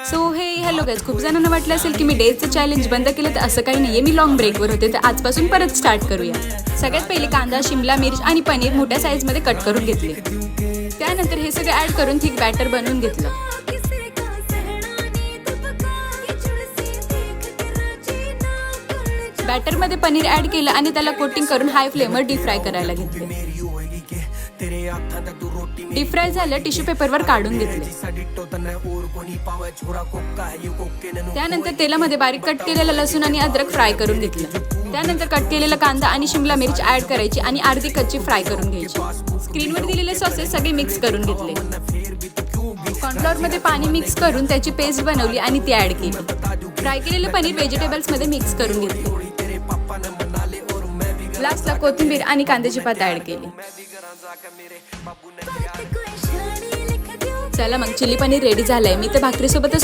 So hello guys, खूप जणांना वाटलं असेल की मी डेजचं चॅलेंज बंद केलं, तर असं काही नाहीये. मी लॉंग ब्रेकवर होते, तर आजपासून परत स्टार्ट करूया. सगळ्यात पहिले कांदा, शिमला मिर्च आणि पनीर मोठ्या साईजमध्ये कट करून घेतले. त्यानंतर हे सगळं ॲड करून थिक बॅटर बनवून घेतलं. बॅटरमध्ये पनीर ॲड केलं आणि त्याला कोटिंग करून हाय फ्लेमवर डीप फ्राय करायला घेतले. डीप फ्राय झालं, टिश्यू पेपरवर काढून घेतले. त्यानंतर तेलामध्ये बारीक कट केलेला लसूण आणि अद्रक फ्राय करून घेतलं. त्यानंतर कट केलेला कांदा आणि शिमला मिर्च ॲड करायची आणि अर्धी कच्ची फ्राय करून घ्यायची. स्क्रीनवर दिलेले सॉसेस सगळे मिक्स करून घेतले. कॉर्नफ्लॉवरमध्ये पाणी मिक्स करून त्याची पेस्ट बनवली आणि ती ॲड केली. फ्राय केलेलं पनीर व्हेजिटेबल्समध्ये मिक्स करून घेतले. लास्टला कोथिंबीर आणि कांद्याची पात ॲड केली. चला मग चिली पनीर रेडी झालंय. मी तर भाकरीसोबतच